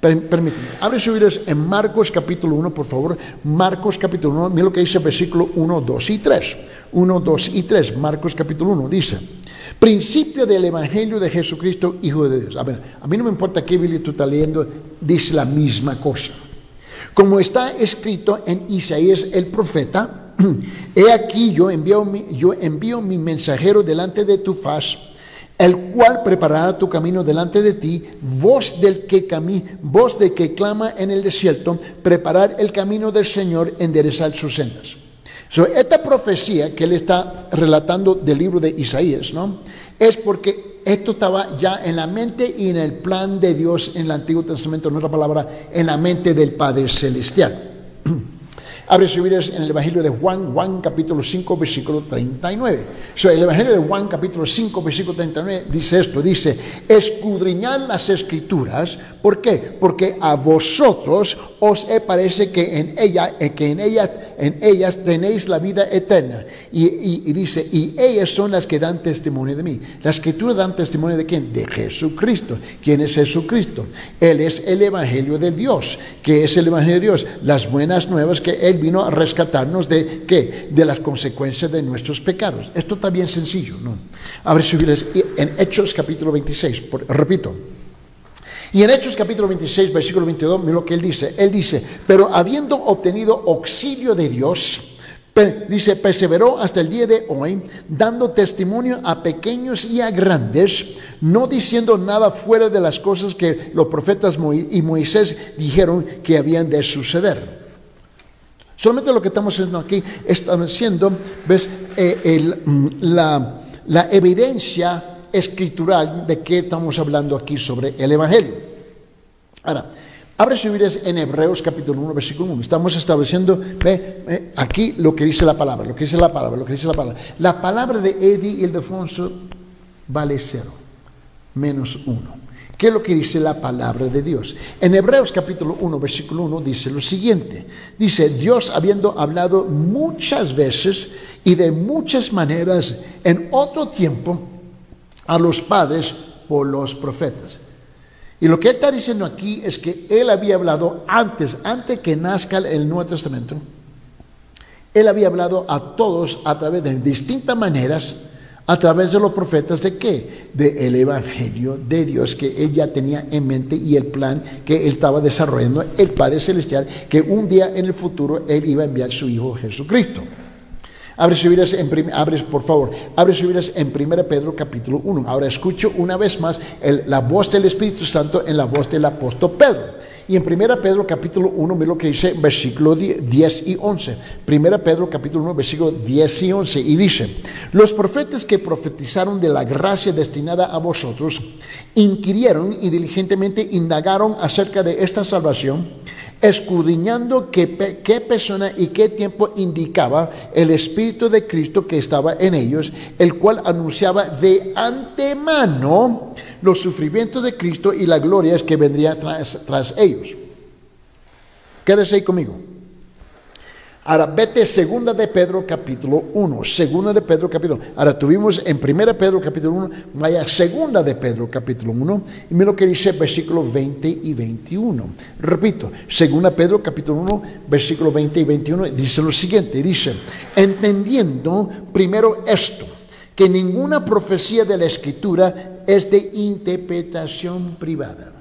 Permíteme, abre sus Biblias en Marcos capítulo 1, por favor. Marcos capítulo 1, mira lo que dice el versículo 1, 2 y 3. 1, 2 y 3, Marcos capítulo 1, dice: principio del Evangelio de Jesucristo, Hijo de Dios. A ver, a mí no me importa qué Biblia tú estás leyendo, dice la misma cosa. Como está escrito en Isaías el profeta: he aquí yo envío mi mensajero delante de tu faz, el cual preparará tu camino delante de ti, voz del que clama en el desierto, preparar el camino del Señor, enderezar sus sendas. Esta profecía que él está relatando del libro de Isaías, ¿no?, es porque esto estaba ya en la mente y en el plan de Dios en el Antiguo Testamento, en otra palabra, en la mente del Padre Celestial. Abre sus Biblias en el Evangelio de Juan capítulo 5, versículo 39. El Evangelio de Juan capítulo 5, versículo 39 dice esto, dice: escudriñad las Escrituras. ¿Por qué? Porque a vosotros os parece que en ellas tenéis la vida eterna. Y dice: y ellas son las que dan testimonio de mí. Las Escrituras dan testimonio ¿de quién? De Jesucristo. ¿Quién es Jesucristo? Él es el Evangelio de Dios. ¿Qué es el Evangelio de Dios? Las buenas nuevas, que Él vino a rescatarnos de ¿qué? De las consecuencias de nuestros pecados. Esto está bien sencillo, ¿no? Abre sus Biblias en Hechos capítulo 26, repito. Y en Hechos capítulo 26, versículo 22, mira lo que él dice. Él dice: pero habiendo obtenido auxilio de Dios, dice, perseveró hasta el día de hoy, dando testimonio a pequeños y a grandes, no diciendo nada fuera de las cosas que los profetas y Moisés dijeron que habían de suceder. Solamente lo que estamos haciendo aquí, estableciendo, ¿ves? La evidencia escritural de que estamos hablando aquí sobre el Evangelio. Ahora, abre sus Biblias en Hebreos capítulo 1, versículo 1. Estamos estableciendo aquí lo que dice la palabra, lo que dice la palabra, lo que dice la palabra. La palabra de Eddie y Ildefonso vale 0, menos 1. ¿Qué es lo que dice la palabra de Dios? En Hebreos capítulo 1, versículo 1 dice lo siguiente. Dice: Dios, habiendo hablado muchas veces y de muchas maneras en otro tiempo a los padres por los profetas. Y lo que él está diciendo aquí es que él había hablado antes que nazca el Nuevo Testamento. Él había hablado a todos a través de distintas maneras, a través de los profetas. ¿De qué? De el Evangelio de Dios que él ya tenía en mente, y el plan que él estaba desarrollando, el Padre Celestial, que un día en el futuro él iba a enviar su Hijo Jesucristo. Abre sus Biblias por favor, abre sus Biblias en 1 Pedro capítulo 1. Ahora escucho una vez más la voz del Espíritu Santo en la voz del apóstol Pedro. Y en 1 Pedro capítulo 1, mira lo que dice versículo 10 y 11. 1 Pedro capítulo 1, versículo 10 y 11. Y dice: los profetas que profetizaron de la gracia destinada a vosotros inquirieron y diligentemente indagaron acerca de esta salvación, escudriñando qué persona y qué tiempo indicaba el Espíritu de Cristo que estaba en ellos, el cual anunciaba de antemano los sufrimientos de Cristo y las glorias que vendrían tras ellos. Quédese ahí conmigo. Ahora vete segunda de Pedro capítulo 1, segunda de Pedro capítulo 1. Ahora tuvimos en 1 Pedro capítulo 1, vaya segunda de Pedro capítulo 1, y mira lo que dice versículos 20 y 21. Repito, segunda Pedro capítulo 1, versículos 20 y 21, dice lo siguiente, dice: entendiendo primero esto, que ninguna profecía de la Escritura es de interpretación privada.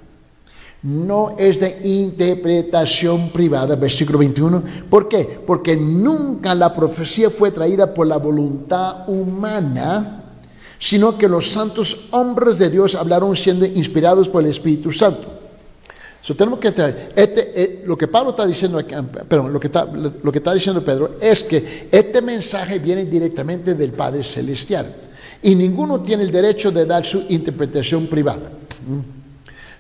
No es de interpretación privada, versículo 21. ¿Por qué? Porque nunca la profecía fue traída por la voluntad humana, sino que los santos hombres de Dios hablaron siendo inspirados por el Espíritu Santo. Tenemos que estar, lo que Pablo está diciendo aquí, perdón, lo que está diciendo Pedro es que este mensaje viene directamente del Padre Celestial y ninguno tiene el derecho de dar su interpretación privada.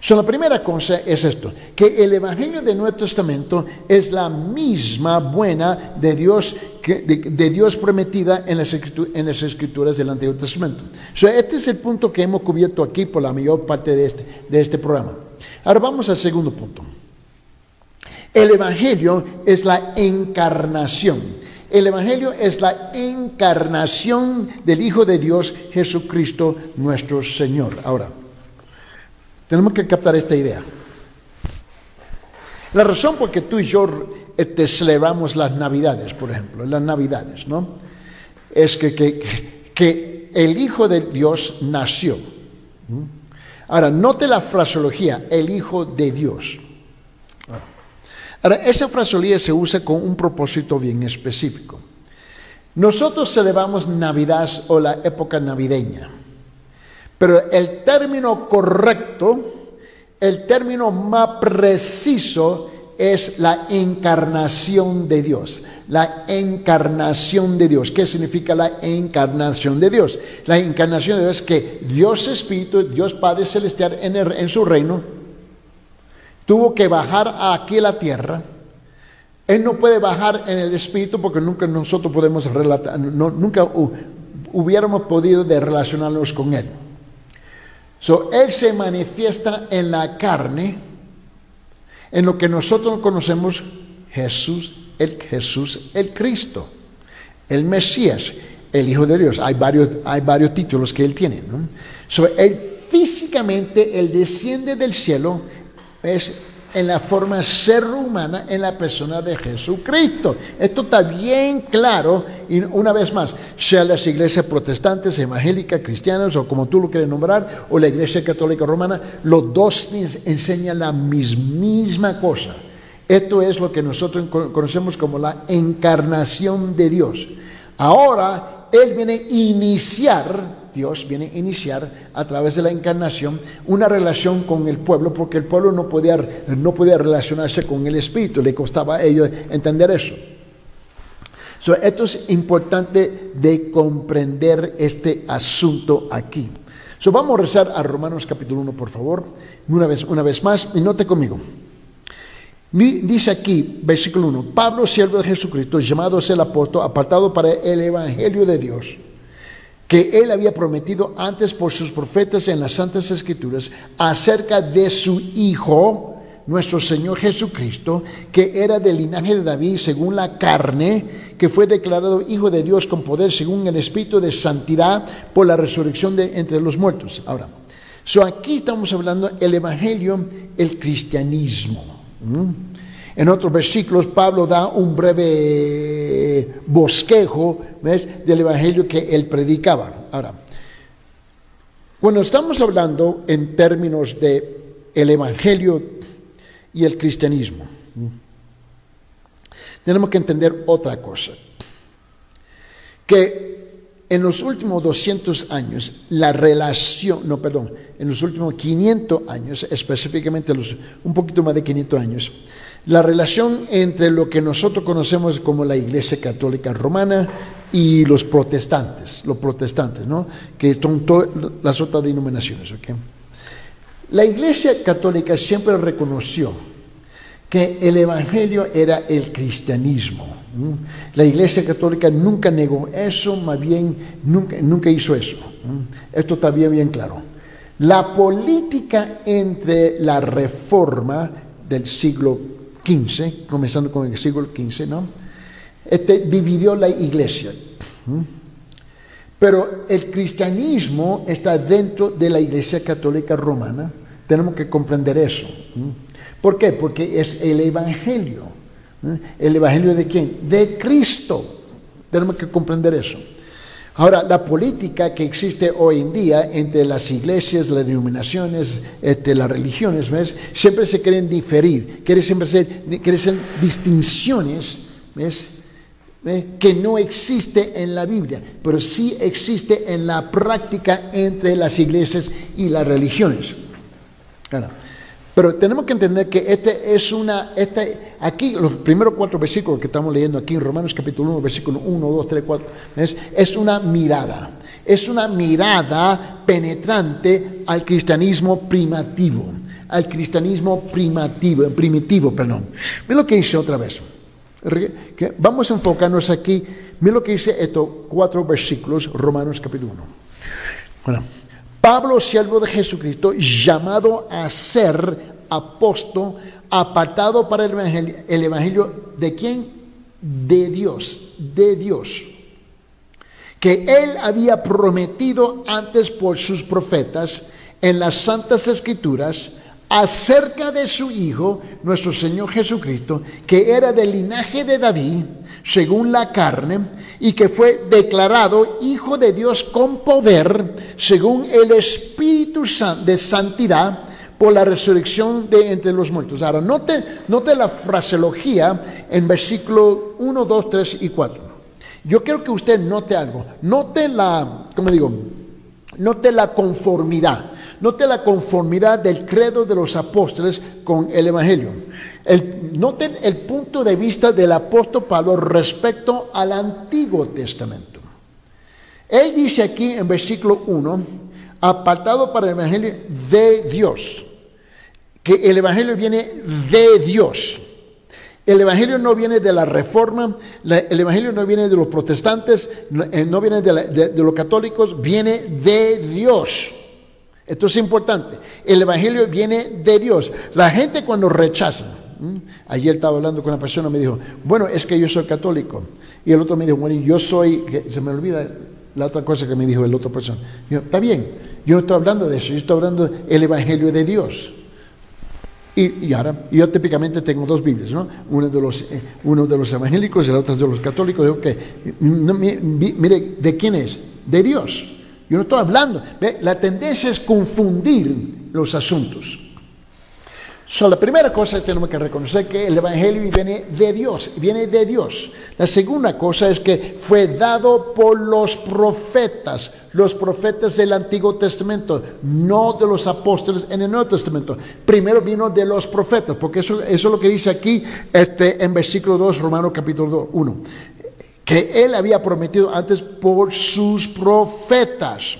La primera cosa es esto, que el Evangelio del Nuevo Testamento es la misma buena de Dios de Dios prometida en las escrituras del Antiguo Testamento. Este es el punto que hemos cubierto aquí por la mayor parte de este programa. Ahora vamos al segundo punto. El Evangelio es la encarnación. El Evangelio es la encarnación del Hijo de Dios, Jesucristo nuestro Señor. Ahora, tenemos que captar esta idea. La razón por que tú y yo celebramos las Navidades, por ejemplo, las Navidades, ¿no? Es que el Hijo de Dios nació. Ahora, note la fraseología, el Hijo de Dios. Ahora, esa fraseología se usa con un propósito bien específico. Nosotros celebramos Navidad o la época navideña, pero el término correcto, el término más preciso es la encarnación de Dios. La encarnación de Dios. ¿Qué significa la encarnación de Dios? La encarnación de Dios es que Dios Espíritu, Dios Padre Celestial en su reino, tuvo que bajar aquí a la tierra. Él no puede bajar en el Espíritu porque nunca nosotros podemos relatar, nunca hubiéramos podido relacionarnos con Él. Él se manifiesta en la carne, en lo que nosotros conocemos Jesús el Cristo, el Mesías, el Hijo de Dios. Hay varios títulos que Él tiene, ¿no? Él físicamente, Él desciende del cielo, es en la forma ser humana, en la persona de Jesucristo. Esto está bien claro, y una vez más, sea las iglesias protestantes, evangélicas, cristianas, o como tú lo quieres nombrar, o la iglesia católica romana, los dos enseñan la misma cosa. Esto es lo que nosotros conocemos como la encarnación de Dios. Ahora, Él viene a iniciar, Dios viene a iniciar a través de la encarnación una relación con el pueblo, porque el pueblo no podía relacionarse con el Espíritu, le costaba a ellos entender eso. Esto es importante de comprender este asunto aquí. Vamos a rezar a Romanos capítulo 1, por favor, una vez más, y note conmigo. Dice aquí, versículo 1, Pablo, siervo de Jesucristo, llamado a ser el apóstol, apartado para el Evangelio de Dios, que Él había prometido antes por sus profetas en las Santas Escrituras, acerca de su Hijo, nuestro Señor Jesucristo, que era del linaje de David según la carne, que fue declarado Hijo de Dios con poder según el Espíritu de santidad por la resurrección de entre los muertos. Ahora, aquí estamos hablando del Evangelio, el cristianismo. En otros versículos Pablo da un breve bosquejo, ¿ves?, del evangelio que él predicaba. Ahora, cuando estamos hablando en términos de el evangelio y el cristianismo, tenemos que entender otra cosa, que en los últimos 200 años, en los últimos 500 años, específicamente un poquito más de 500 años, la relación entre lo que nosotros conocemos como la Iglesia Católica Romana y los protestantes, ¿no?, que son todas las otras denominaciones, ¿okay? La Iglesia Católica siempre reconoció que el Evangelio era el cristianismo. La Iglesia Católica nunca negó eso, más bien nunca hizo eso. Esto está bien claro. La política entre la Reforma del siglo XV, comenzando con el siglo XV, ¿no?, dividió la Iglesia. Pero el cristianismo está dentro de la Iglesia Católica Romana. Tenemos que comprender eso. ¿Por qué? Porque es el Evangelio. ¿El Evangelio de quién? De Cristo. Tenemos que comprender eso. Ahora, la política que existe hoy en día entre las iglesias, las denominaciones, las religiones, ¿ves?, siempre se quieren diferir, quieren ser distinciones, ¿ves?, que no existe en la Biblia, pero sí existe en la práctica entre las iglesias y las religiones. Ahora, pero tenemos que entender que aquí los primeros 4 versículos que estamos leyendo aquí en Romanos capítulo 1, versículo 1, 2, 3, 4, es una mirada. Es una mirada penetrante al cristianismo primitivo. Mira lo que dice otra vez. Vamos a enfocarnos aquí. Mira lo que dice estos 4 versículos, Romanos capítulo 1. Bueno, Pablo, siervo de Jesucristo, llamado a ser apóstol, apartado para el evangelio, ¿de quién? De Dios, que él había prometido antes por sus profetas en las santas escrituras, acerca de su Hijo, nuestro Señor Jesucristo, que era del linaje de David, según la carne, y que fue declarado Hijo de Dios con poder, según el Espíritu de santidad, por la resurrección de entre los muertos. Ahora, note la fraseología en versículos 1, 2, 3 y 4. Yo quiero que usted note algo. Note la conformidad. Note la conformidad del credo de los apóstoles con el evangelio. Noten el punto de vista del apóstol Pablo respecto al Antiguo Testamento. Él dice aquí en versículo 1, apartado para el evangelio de Dios, que el evangelio viene de Dios. El evangelio no viene de la reforma, el evangelio no viene de los protestantes, no viene de los católicos, viene de Dios. Esto es importante. El evangelio viene de Dios. La gente cuando rechaza, ayer estaba hablando con una persona, me dijo, bueno, es que yo soy católico. Y el otro me dijo, bueno, yo soy, se me olvida la otra cosa que me dijo el otro persona. Yo, está bien, yo no estoy hablando de eso, yo estoy hablando del evangelio de Dios. Y ahora, yo típicamente tengo 2 Biblias, ¿no? Uno de los evangélicos y la otra de los católicos. Digo que, mire, ¿de quién es? De Dios. Yo no estoy hablando. ¿Ve? La tendencia es confundir los asuntos. La primera cosa que tenemos que reconocer que el evangelio viene de Dios. La segunda cosa es que fue dado por los profetas del Antiguo Testamento, no de los apóstoles en el Nuevo Testamento. Primero vino de los profetas, porque eso es lo que dice aquí en versículo 2, Romanos capítulo 1, que él había prometido antes por sus profetas.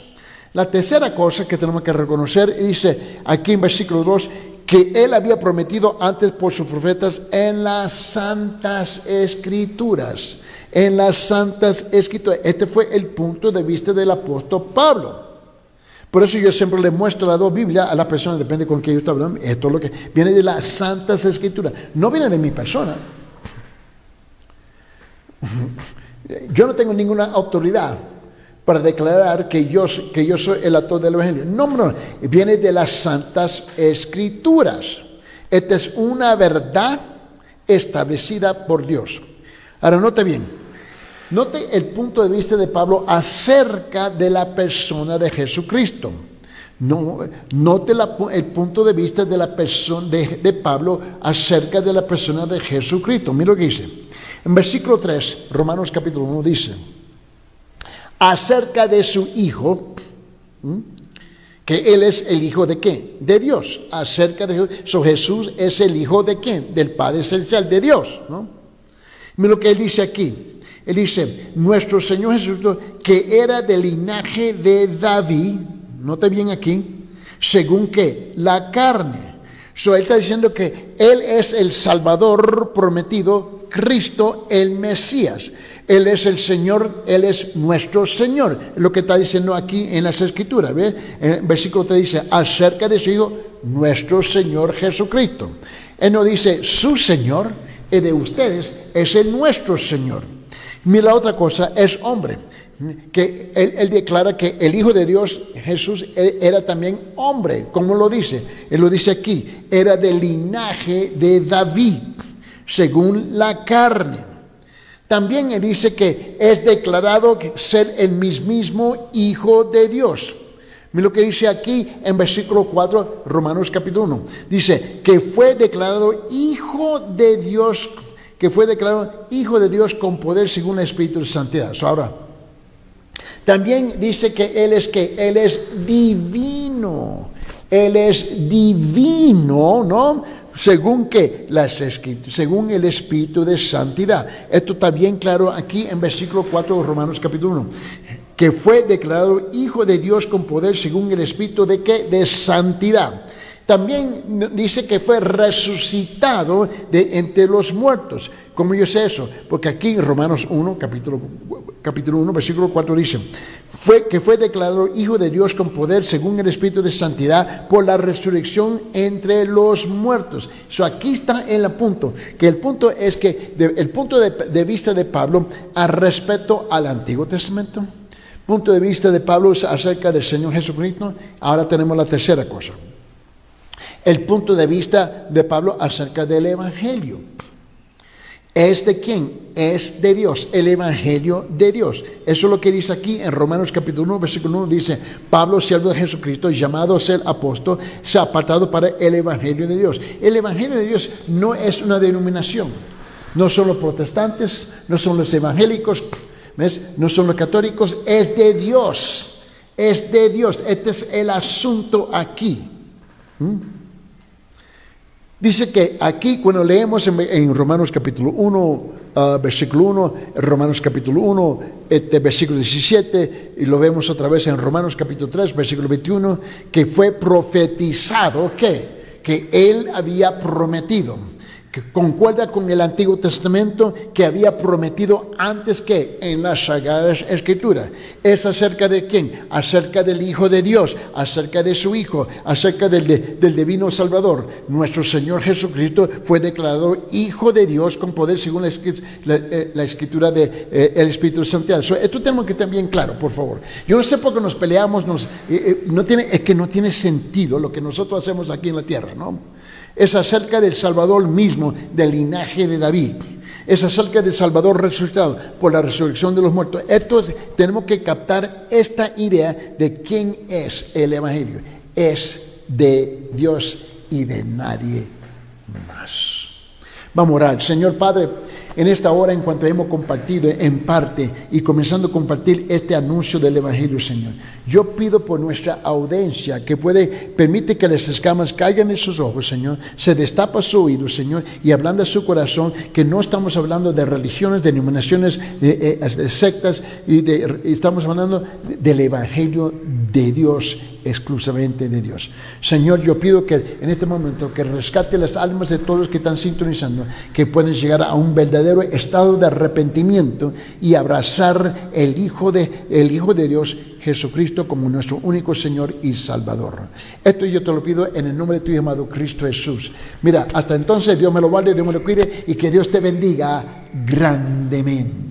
La tercera cosa que tenemos que reconocer, dice aquí en versículo 2, que él había prometido antes por sus profetas en las santas escrituras. En las santas escrituras. Este fue el punto de vista del apóstol Pablo. Por eso yo siempre le muestro las 2 Biblias a la persona, depende con qué yo estoy hablando. Esto es lo que viene de las santas escrituras. No viene de mi persona. Yo no tengo ninguna autoridad para declarar que yo soy el autor del evangelio. No, viene de las santas escrituras. Esta es una verdad establecida por Dios. Ahora, note bien, note el punto de vista de Pablo acerca de la persona de Jesucristo. Note el punto de vista de la persona de Pablo acerca de la persona de Jesucristo. Mira lo que dice. En versículo 3, Romanos capítulo 1 dice, acerca de su Hijo, que Él es el Hijo de ¿qué? De Dios. Acerca de Jesús es el Hijo de ¿quién? Del Padre Celestial, de Dios, ¿no? Mira lo que Él dice aquí. Él dice, nuestro Señor Jesucristo, que era del linaje de David, note bien aquí, según que la carne. Él está diciendo que Él es el Salvador prometido, Cristo el Mesías. Él es el Señor, Él es nuestro Señor. Lo que está diciendo aquí en las Escrituras. ¿Ve? En versículo 3 dice, acerca de su Hijo, nuestro Señor Jesucristo. Él no dice su Señor, es de ustedes, es el nuestro Señor. Mira, la otra cosa, es hombre. Que él declara que el Hijo de Dios, Jesús, era también hombre. ¿Cómo lo dice? Él lo dice aquí, era del linaje de David, según la carne. También él dice que es declarado ser el mismo Hijo de Dios. Mira lo que dice aquí en versículo 4, Romanos capítulo 1. Dice que fue declarado Hijo de Dios, con poder según el Espíritu de Santidad. Ahora, también dice que Él es divino. Él es divino, ¿no? Según que las Escrituras, según el Espíritu de Santidad. Esto está bien claro aquí en versículo 4 de Romanos capítulo 1. Que fue declarado Hijo de Dios con poder según el Espíritu de ¿qué? De santidad. También dice que fue resucitado de entre los muertos. ¿Cómo yo sé eso? Porque aquí en Romanos 1, capítulo 1, versículo 4 dice, fue declarado Hijo de Dios con poder según el Espíritu de Santidad por la resurrección entre los muertos. Aquí está el punto, que el punto es que el punto de vista de Pablo al respecto al Antiguo Testamento, punto de vista de Pablo acerca del Señor Jesucristo. Ahora tenemos la tercera cosa, el punto de vista de Pablo acerca del Evangelio. ¿Es de quién? Es de Dios, el Evangelio de Dios. Eso es lo que dice aquí en Romanos capítulo 1, versículo 1, dice, Pablo, siervo de Jesucristo, llamado a ser apóstol, se ha apartado para el Evangelio de Dios. El Evangelio de Dios no es una denominación, no son los protestantes, no son los evangélicos, ¿ves? No son los católicos, es de Dios, es de Dios. Este es el asunto aquí. Dice que aquí cuando leemos en Romanos capítulo 1, versículo 1, Romanos capítulo 1, versículo 17, y lo vemos otra vez en Romanos capítulo 3, versículo 21, que fue profetizado que él había prometido, que concuerda con el Antiguo Testamento, que había prometido antes que en las Sagradas Escrituras. ¿Es acerca de quién? Acerca del Hijo de Dios, acerca de su Hijo, acerca del Divino Salvador. Nuestro Señor Jesucristo fue declarado Hijo de Dios con poder según la Escritura del Espíritu Santo. Esto tenemos que tener bien claro, por favor. Yo no sé por qué nos peleamos, es que no tiene sentido lo que nosotros hacemos aquí en la tierra, ¿no? Es acerca del Salvador mismo, del linaje de David. Es acerca del Salvador resucitado por la resurrección de los muertos. Entonces tenemos que captar esta idea de quién es el Evangelio. Es de Dios y de nadie más. Vamos a orar. Señor Padre, en esta hora, en cuanto hemos compartido en parte y comenzando a compartir este anuncio del Evangelio, Señor, yo pido por nuestra audiencia que permite que las escamas caigan en sus ojos, Señor, se destapa su oído, Señor, y ablanda su corazón, que no estamos hablando de religiones, denominaciones, de sectas, y estamos hablando del Evangelio de Dios, exclusivamente de Dios. Señor, yo pido que en este momento que rescate las almas de todos los que están sintonizando, que pueden llegar a un verdadero estado de arrepentimiento y abrazar el Hijo de Dios, Jesucristo, como nuestro único Señor y Salvador. Esto yo te lo pido en el nombre de tu amado Cristo Jesús. Mira, hasta entonces Dios me lo guarde, Dios me lo cuide y que Dios te bendiga grandemente.